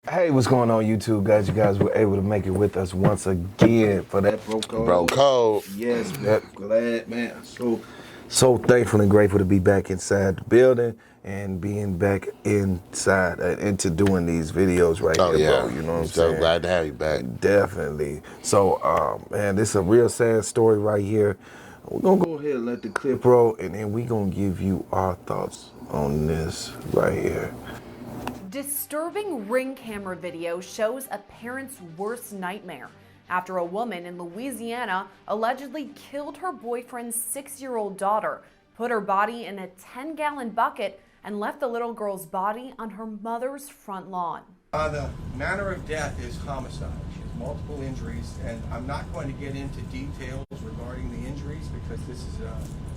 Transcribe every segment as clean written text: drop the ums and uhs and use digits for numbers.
Hey, what's going on, YouTube guys? You guys were able to make it with us once again for that bro code. Bro code. Yes, man. Glad, man. So thankful and grateful to be back inside the building and being back inside into doing these videos right here, bro. You know what I'm saying? So glad to have you back. Definitely. So, man, this is a real sad story right here. We're gonna go ahead and let the clip roll, and then we're gonna give you our thoughts on this right here. Disturbing Ring camera video shows a parent's worst nightmare after a woman in Louisiana allegedly killed her boyfriend's 6-year-old daughter, put her body in a 10-gallon bucket, and left the little girl's body on her mother's front lawn. The manner of death is homicide. She has multiple injuries, and I'm not going to get into details regarding the injuries because this is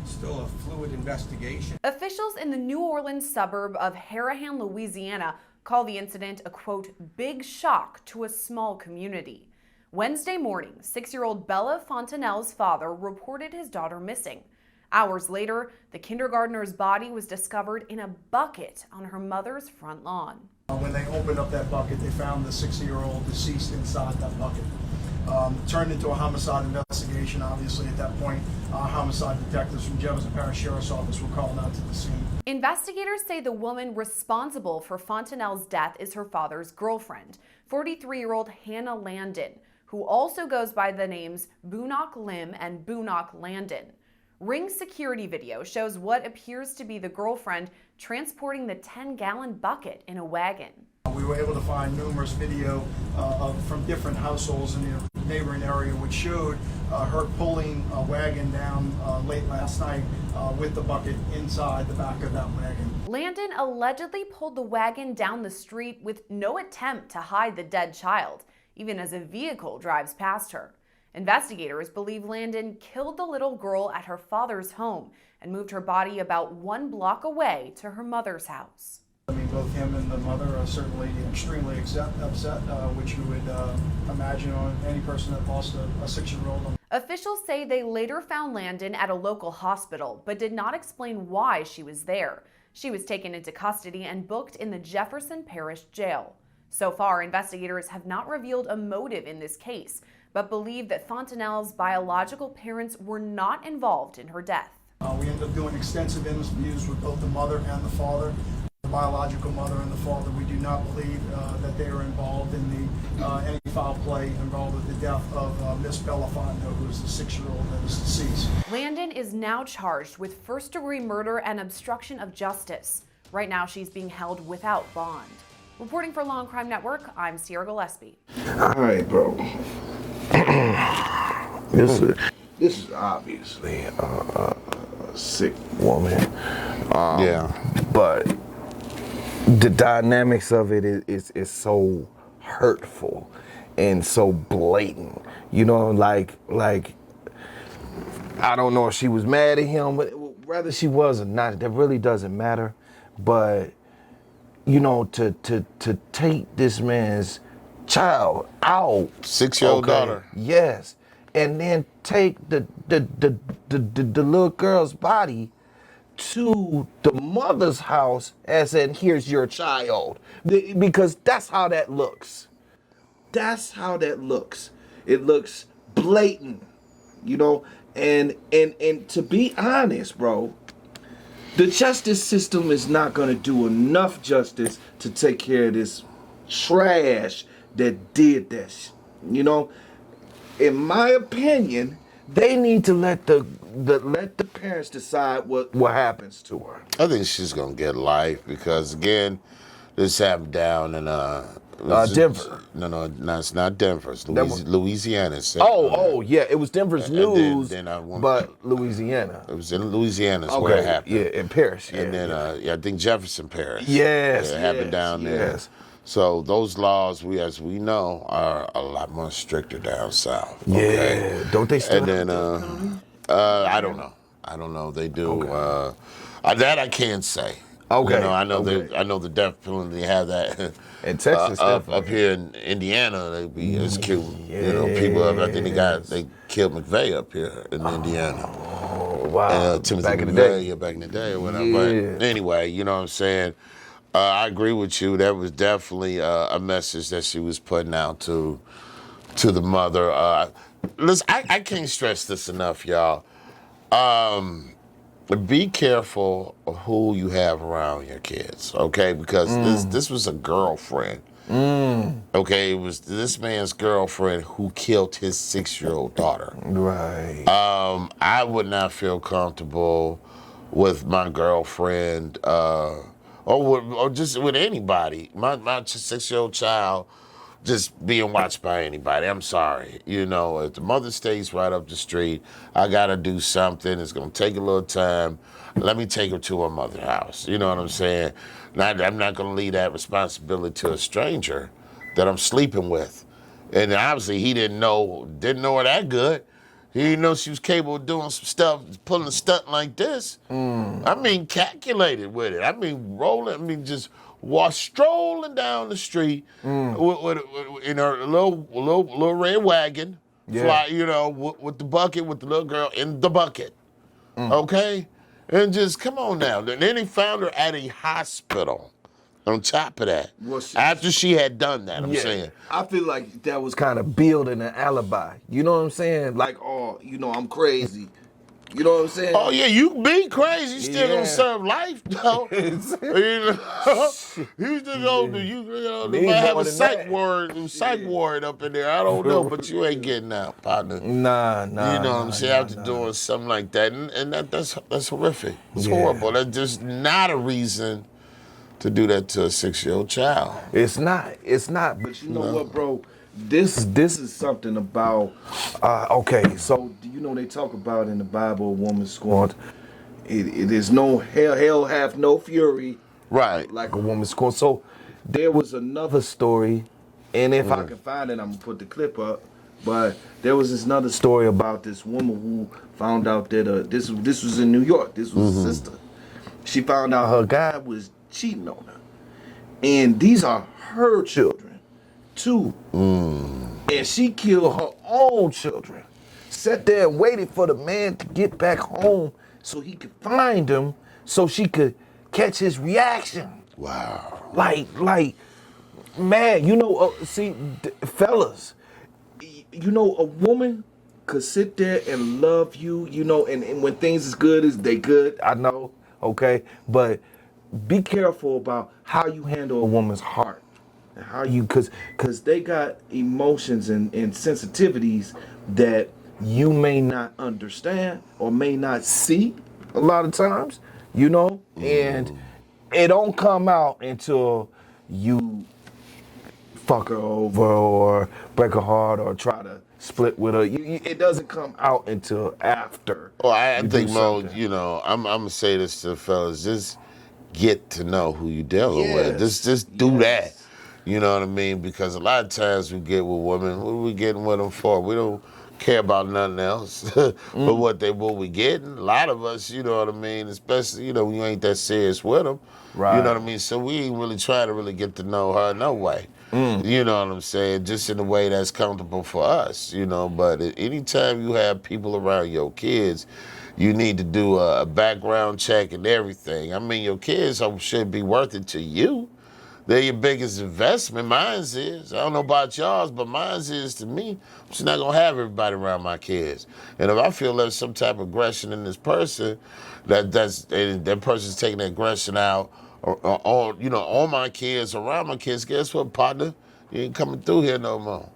still a fluid investigation. Officials in the New Orleans suburb of Harahan, Louisiana, call the incident a, quote, big shock to a small community. Wednesday morning, 6-year-old Bella Fontanelle's father reported his daughter missing. Hours later, the kindergartner's body was discovered in a bucket on her mother's front lawn. When they opened up that bucket, they found the 6-year-old deceased inside that bucket. Turned into a homicide investigation. Obviously, at that point, homicide detectives from Jefferson Parish Sheriff's Office were called out to the scene. Investigators say the woman responsible for Fontanelle's death is her father's girlfriend, 43-year-old Hannah Landon, who also goes by the names Bunok Lim and Bunok Landon. Ring security video shows what appears to be the girlfriend transporting the 10-gallon bucket in a wagon. We were able to find numerous video from different households in the neighboring area which showed her pulling a wagon down late last night with the bucket inside the back of that wagon. Landon allegedly pulled the wagon down the street with no attempt to hide the dead child, even as a vehicle drives past her. Investigators believe Landon killed the little girl at her father's home and moved her body about 1 block away to her mother's house. I mean, both him and the mother are certainly extremely upset, which you would imagine on any person that lost a 6-year-old. Officials say they later found Landon at a local hospital, but did not explain why she was there. She was taken into custody and booked in the Jefferson Parish Jail. So far, investigators have not revealed a motive in this case, but believe that Fontanelle's biological parents were not involved in her death. We ended up doing extensive interviews with both the mother and the father. The biological mother and the father, we do not believe that they were involved in any foul play involved with the death of Miss Bella Fontanelle, who is the 6-year-old that is deceased. Landon is now charged with first-degree murder and obstruction of justice. Right now, she's being held without bond. Reporting for Law and Crime Network, I'm Sierra Gillespie. All right, bro. This is obviously a sick woman. But the dynamics of it is so hurtful and so blatant. You know, like I don't know if she was mad at him, but whether she was or not, that really doesn't matter. But you know, to take this man's child out, 6-year-old daughter. Yes, and then take the little girl's body to the mother's house and said, "Here's your child," because that's how that looks. That's how that looks. It looks blatant, you know. And to be honest, bro, the justice system is not going to do enough justice to take care of this trash that did this. You know, in my opinion, they need to let the parents decide what happens to her. I think she's gonna get life because again, this happened down in Denver. No, it's not Denver. It's Louisiana. Yeah, it was Denver's news, then but Louisiana. It was in Louisiana. Is where it happened. Yeah, in Paris. And then I think Jefferson Parish. Yes, it happened down there. Yes. So those laws, as we know, are a lot more stricter down south. Okay? Yeah, don't they still? And then I don't know. They do. Okay. That I can't say. Okay. You know, I know the death penalty have that. In Texas, up here in Indiana, they be as cute. You know, people. I think they killed McVeigh up here in Indiana. Oh wow! Timothy Back in the McVeigh, day. yeah, back in the day or whatever. Yeah. But anyway, you know what I'm saying. I agree with you. That was definitely a message that she was putting out to the mother. Listen, I can't stress this enough, y'all. Be careful of who you have around your kids, okay? Because this was a girlfriend. Okay, it was this man's girlfriend who killed his 6-year-old daughter. Right. I would not feel comfortable with my girlfriend, or just with anybody. My 6-year-old child just being watched by anybody. I'm sorry. You know, if the mother stays right up the street, I gotta do something. It's gonna take a little time. Let me take her to her mother's house. You know what I'm saying? I'm not gonna leave that responsibility to a stranger that I'm sleeping with. And obviously he didn't know her that good. He didn't know she was capable of doing some stuff, pulling a stunt like this. I mean, calculated with it. I mean, just strolling down the street in her little red wagon, with the bucket, with the little girl in the bucket. Okay? And just, come on now. And then he found her at a hospital. On top of that, after she had done that, I'm saying. I feel like that was kind of building an alibi. You know what I'm saying? Like, oh, I'm crazy. You know what I'm saying? Oh yeah, you be crazy, you still gonna serve life though. You still gonna you might have a psych ward up in there. I don't know, but you ain't getting out, partner. Nah. You know what I'm saying? After doing something like that, and that's horrific. It's horrible. That's just not a reason to do that to a 6-year-old child. It's not. But you know what, bro? This is something about. Okay, so they talk about in the Bible, a woman scorned. It is no hell hath no fury. Right. Like a woman scorned. So there was another story, and if I can find it, I'm gonna put the clip up. But there was this another story about this woman who found out that this was in New York. This was a sister. She found out her guy was cheating on her, and these are her children too. And she killed her own children. Sat there and waited for the man to get back home so he could find him, so she could catch his reaction. Wow. Like, man, fellas, a woman could sit there and love you, and when things is good, they good. I know, okay, but be careful about how you handle a woman's heart, and how you, cause they got emotions and sensitivities that you may not understand or may not see a lot of times, and it don't come out until you fuck her over or break her heart or try to split with her. It doesn't come out until after. Well, I think, Mo, I'm gonna say this to the fellas: just get to know who you're dealing with. Just do that. You know what I mean? Because a lot of times we get with women, what are we getting with them for? We don't care about nothing else but what we getting. A lot of us, you know what I mean? Especially, when you ain't that serious with them. Right. You know what I mean? So we ain't really trying to really get to know her no way. You know what I'm saying? Just in a way that's comfortable for us, But anytime you have people around your kids, you need to do a background check and everything. I mean, your kids should be worth it to you. They're your biggest investment. Mine's is. I don't know about y'all's, but mine's is to me. I'm just not going to have everybody around my kids. And if I feel there's some type of aggression in this person, that person's taking the aggression out on my kids, around my kids, guess what, partner? You ain't coming through here no more.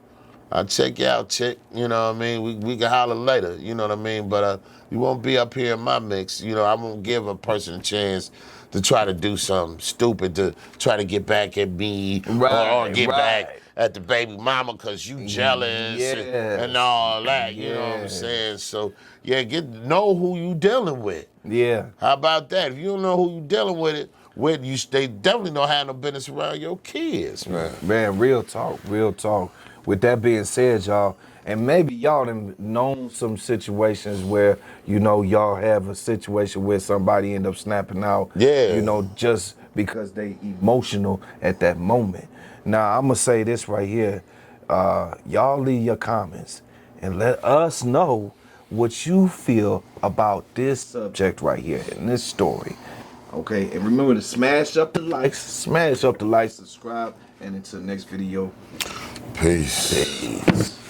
I'll check you out, chick. You know what I mean? We can holler later. You know what I mean? But you won't be up here in my mix. I won't give a person a chance to try to do something stupid to try to get back at me or get back at the baby mama because you jealous and all that. You know what I'm saying? So, know who you dealing with. Yeah. How about that? If you don't know who you dealing with, they definitely don't have no business around your kids, man. Man, real talk. With that being said, y'all, and maybe y'all done known some situations where, y'all have a situation where somebody end up snapping out, just because they emotional at that moment. Now, I'm going to say this right here. Y'all leave your comments and let us know what you feel about this subject right here in this story. Okay, and remember to smash up the likes, subscribe, and until next video. Peace. Peace.